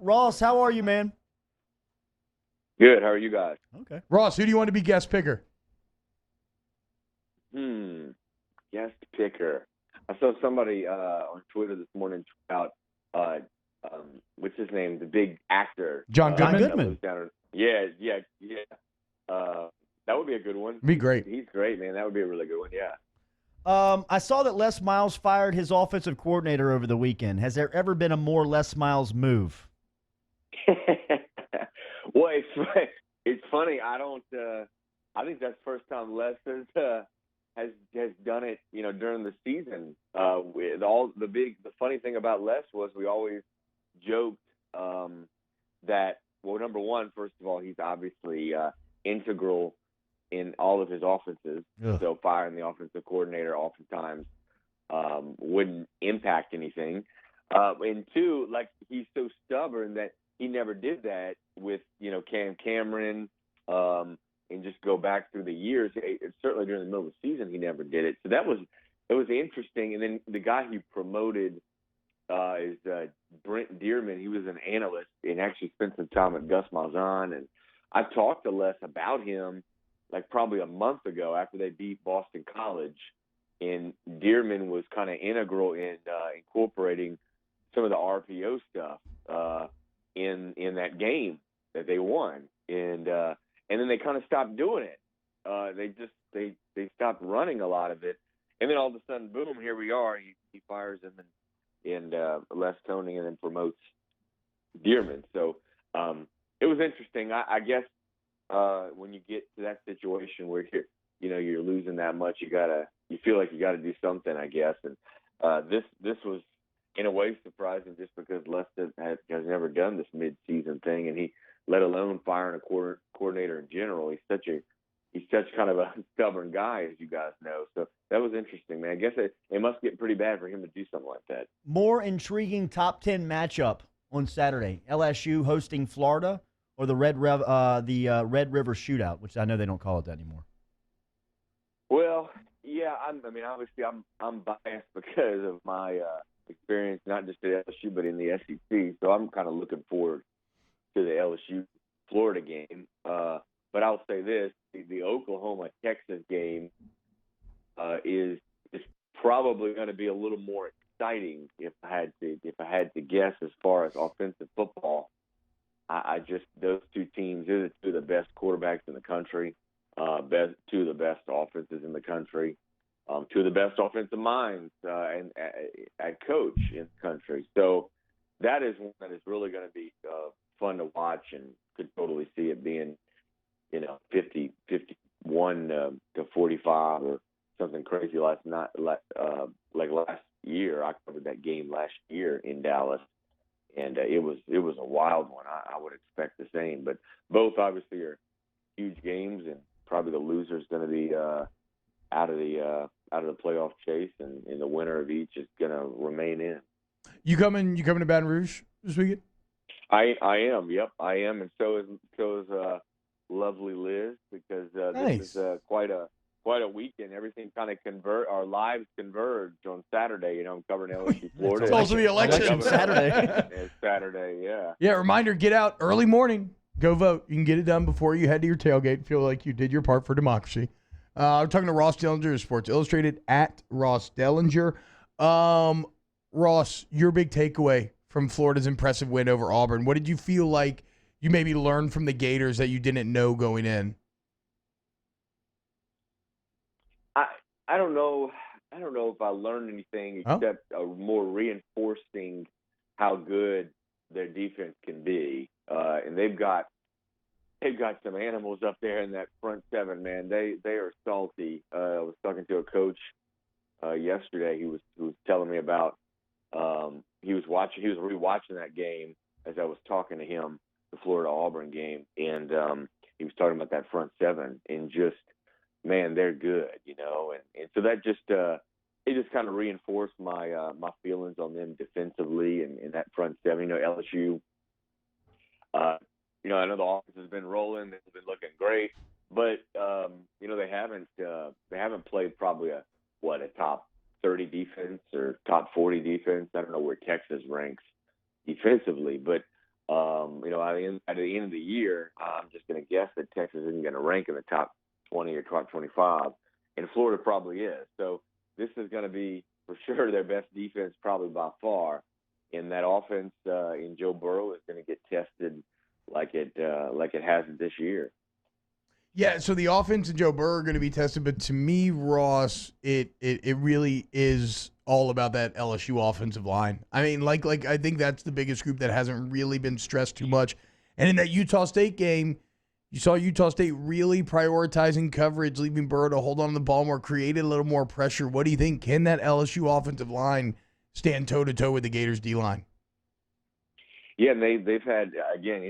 Ross, how are you, man? Good. How are you guys? Okay. Ross, who do you want to be guest picker? Guest picker. I saw somebody on Twitter this morning tweet out what's his name? The big actor. John John Goodman? Goodman. Yeah. That would be a good one. Be great. He's great, man. That would be a really good one. Yeah. I saw that Les Miles fired his offensive coordinator over the weekend. Has there ever been a more Les Miles move? Well, it's funny. I don't. I think that's the first time Les has done it. During the season. With all the funny thing about Les was we always joked that, well, number one, first of all, he's obviously integral in all of his offenses. Ugh. So firing the offensive coordinator oftentimes wouldn't impact anything. And two, like, he's so stubborn that he never did that with, Cam Cameron, and just go back through the years. Certainly during the middle of the season, he never did it. So it was interesting. And then the guy he promoted is Brent Dearman. He was an analyst and actually spent some time at Gus Malzahn. And I talked to Les about him like probably a month ago after they beat Boston College. And Dearman was kind of integral in incorporating some of the RPO stuff in that game that they won. And then they kind of stopped doing it. They stopped running a lot of it. And then all of a sudden, boom, here we are. He fires him and Les Tony and then promotes Dearman. So it was interesting. I guess when you get to that situation where you're losing that much, you feel like you gotta do something, I guess. And this was in a way surprising just because Les has never done this mid-season thing, and he, let alone firing a coordinator in general. He's such kind of a stubborn guy, as you guys know. So that was interesting, man. I guess it must get pretty bad for him to do something like that. More intriguing top 10 matchup on Saturday: LSU hosting Florida, or the Red River Shootout, which I know they don't call it that anymore. Well, yeah. Obviously, I'm biased because of my experience, not just at LSU but in the SEC. So I'm kind of looking forward to the LSU-Florida game. But I'll say this: the Oklahoma-Texas game is probably going to be a little more exciting if I had to guess as far as offensive football. I just, those two teams, they're two of the best quarterbacks in the country, two of the best offenses in the country, two of the best offensive minds and at coach in the country. So that is one that is really going to be fun to watch, and could totally see it being 51 to 45 or something crazy like last year. I covered that game last year in Dallas, and it was a wild one. I would expect the same, but both obviously are huge games, and probably the loser's going to be out of the playoff chase, and the winner of each is going to remain in. You coming to Baton Rouge this weekend? I am. Yep, I am, and so is lovely Liz, because Nice. This is quite a weekend. Everything kind of our lives converged on Saturday. I'm covering LSU-Florida. It's also the election. Saturday. It's Saturday, yeah. Yeah, reminder, get out early morning. Go vote. You can get it done before you head to your tailgate. Feel like you did your part for democracy. I'm talking to Ross Dellenger of Sports Illustrated, at Ross Dellenger. Ross, your big takeaway from Florida's impressive win over Auburn. What did you feel like you maybe learned from the Gators that you didn't know going in? I don't know if I learned anything except more reinforcing how good their defense can be. And they've got some animals up there in that front seven, man. They are salty. I was talking to a coach yesterday. He was telling me about he was rewatching that game as I was talking to him, the Florida Auburn game, and he was talking about that front seven, and just, man, they're good, and so that just it just kind of reinforced my my feelings on them defensively and in that front seven. LSU, I know the offense has been rolling, they've been looking great, but they haven't played probably a top 30 defense or top 40 defense. I don't know where Texas ranks defensively, but at the end of the year, I'm just going to guess that Texas isn't going to rank in the top 20 or top 25, and Florida probably is. So this is going to be for sure their best defense, probably by far. And that offense in Joe Burrow is going to get tested like it hasn't this year. Yeah, so the offense and Joe Burrow are going to be tested, but to me, Ross, it really is all about that LSU offensive line. I mean, like I think that's the biggest group that hasn't really been stressed too much. And in that Utah State game, you saw Utah State really prioritizing coverage, leaving Burrow to hold on to the ball more, created a little more pressure. What do you think? Can that LSU offensive line stand toe-to-toe with the Gators' D-line? Yeah, and they've had, again,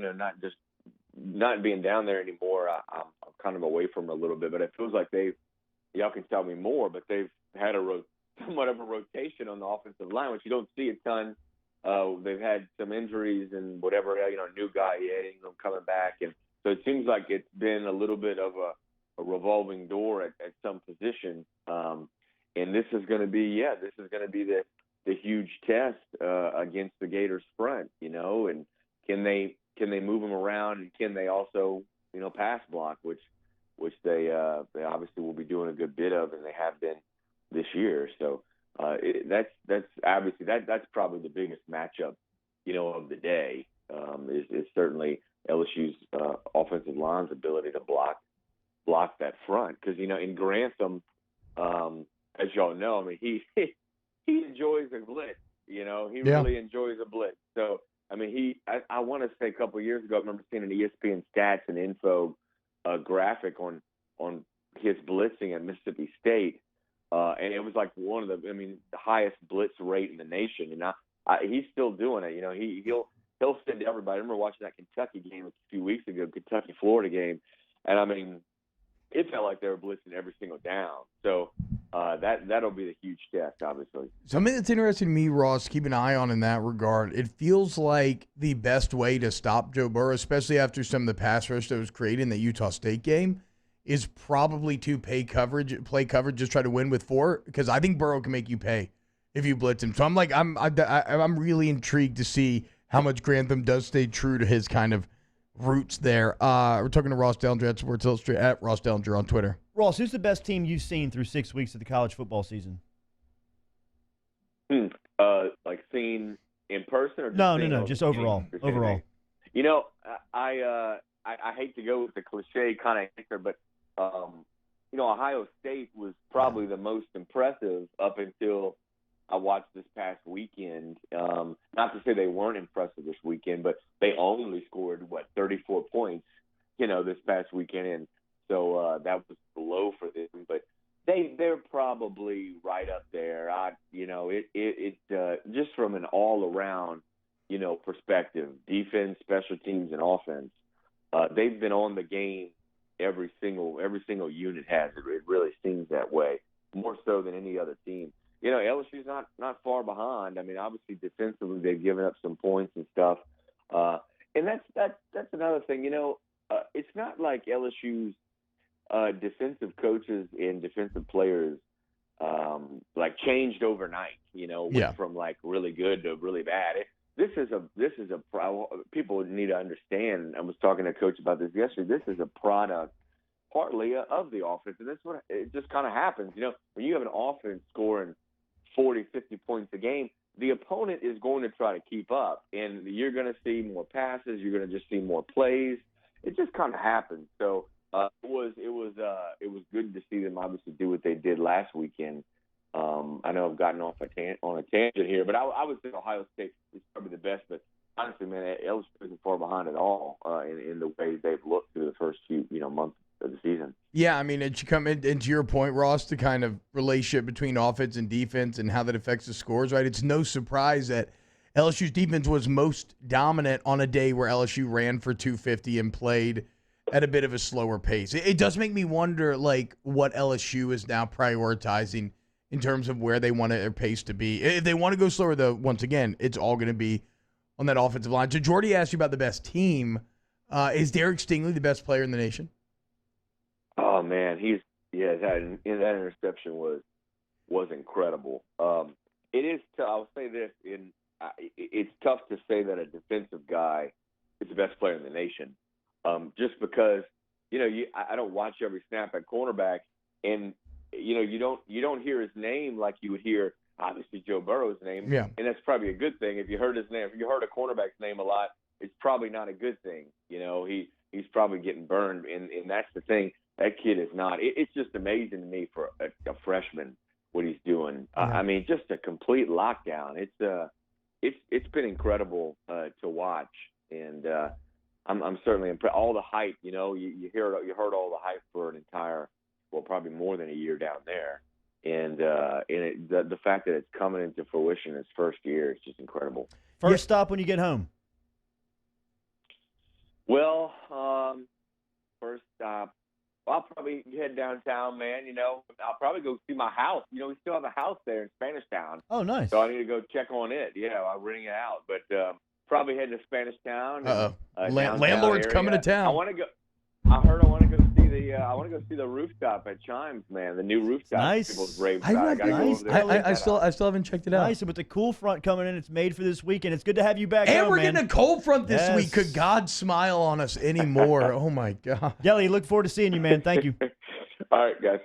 not being down there anymore, I'm kind of away from it a little bit, but it feels like y'all can tell me more, but they've had somewhat of a rotation on the offensive line, which you don't see a ton. They've had some injuries and whatever, a new guy, Ingram coming back. And so it seems like it's been a little bit of a revolving door at some position. And this is going to be the huge test against the Gators front, and can they move them around, and can they also, pass block, which they obviously will be doing a good bit of, and they have been this year. So that's obviously that's probably the biggest matchup, of the day, is certainly LSU's offensive line's ability to block that front, because in Grantham, as y'all know, I mean he enjoys a blitz. He really enjoys a blitz. So I mean, I want to say a couple of years ago, I remember seeing an ESPN stats and info graphic on his blitzing at Mississippi State, and it was like the highest blitz rate in the nation. And he's still doing it. He'll send everybody. I remember watching that Kentucky game a few weeks ago, Kentucky-Florida game, and I mean, it felt like they were blitzing every single down. So that'll be the huge test, obviously. Something that's interesting to me, Ross, keep an eye on in that regard. It feels like the best way to stop Joe Burrow, especially after some of the pass rush that was created in the Utah State game, is probably to play coverage, just try to win with 4, because I think Burrow can make you pay if you blitz him. So I'm really intrigued to see how much Grantham does stay true to his kind of roots there. We're talking to Ross Dellenger at Sports Illustrated, at Ross Dellenger on Twitter. Ross, who's the best team you've seen through 6 weeks of the college football season? Like seen in person, or just overall. Overall. I hate to go with the cliche kind of answer, but Ohio State was probably the most impressive up until I watched this past weekend. Not to say they weren't impressive this weekend, but they only scored 34 points, this past weekend, and so that was low for them. But they're probably right up there. Just from an all around, perspective, defense, special teams, and offense, they've been on the game. Every single unit has it. It really seems that way, more so than any other team. LSU's not far behind. I mean, obviously defensively they've given up some points and stuff, and that's another thing. It's not like LSU's defensive coaches and defensive players changed overnight. Went from really good to really bad. This is a people need to understand. I was talking to a coach about this yesterday. This is a product partly of the offense, and that's what it just kind of happens. When you have an offense scoring 40, 50 points a game, the opponent is going to try to keep up, and you're going to see more passes. You're going to just see more plays. It just kind of happens. So it was good to see them obviously do what they did last weekend. I know I've gotten off on a tangent here, but I would say Ohio State is probably the best. But honestly, man, LSU isn't far behind at all in the way they've looked through the first few months of the season. Yeah, I mean, it should come into your point, Ross, the kind of relationship between offense and defense and how that affects the scores, right? It's no surprise that LSU's defense was most dominant on a day where LSU ran for 250 and played at a bit of a slower pace. It does make me wonder, what LSU is now prioritizing in terms of where they want their pace to be. If they want to go slower, though, once again, it's all going to be on that offensive line. So Jordy asked you about the best team. Is Derek Stingley the best player in the nation? Oh man, that interception was incredible. It is. I'll say this: it's tough to say that a defensive guy is best player in the nation. Just because, I don't watch every snap at cornerback, and you don't hear his name like you would hear obviously Joe Burrow's name. Yeah. And that's probably a good thing. If you heard his name, if you heard a cornerback's name a lot, it's probably not a good thing. He's probably getting burned, and that's the thing. That kid is not. It's just amazing to me for a freshman what he's doing. Yeah. I mean, just a complete lockdown. It's been incredible to watch, and I'm certainly impressed. All the hype, you heard all the hype for an entire, probably more than a year down there, and the fact that it's coming into fruition his first year is just incredible. First stop when you get home. Well, first stop, I'll probably head downtown, man. I'll probably go see my house. We still have a house there in Spanish Town. Oh, nice. So I need to go check on it. Yeah, I'll ring it out. But probably head to Spanish Town. Landlord's area. coming to town. I want to go. I heard I want to go see the. I want to go see the rooftop at Chimes, man. The new rooftop. Nice. People's rave I about. gotta go nice. over there and check I that still out. haven't checked it out. Nice. And with the cool front coming in, it's made for this weekend. It's good to have you back And home, we're man. getting a cold front this Yes. week. Could God smile on us anymore? Oh my God. Gelly, look forward to seeing you, man. Thank you. All right, guys.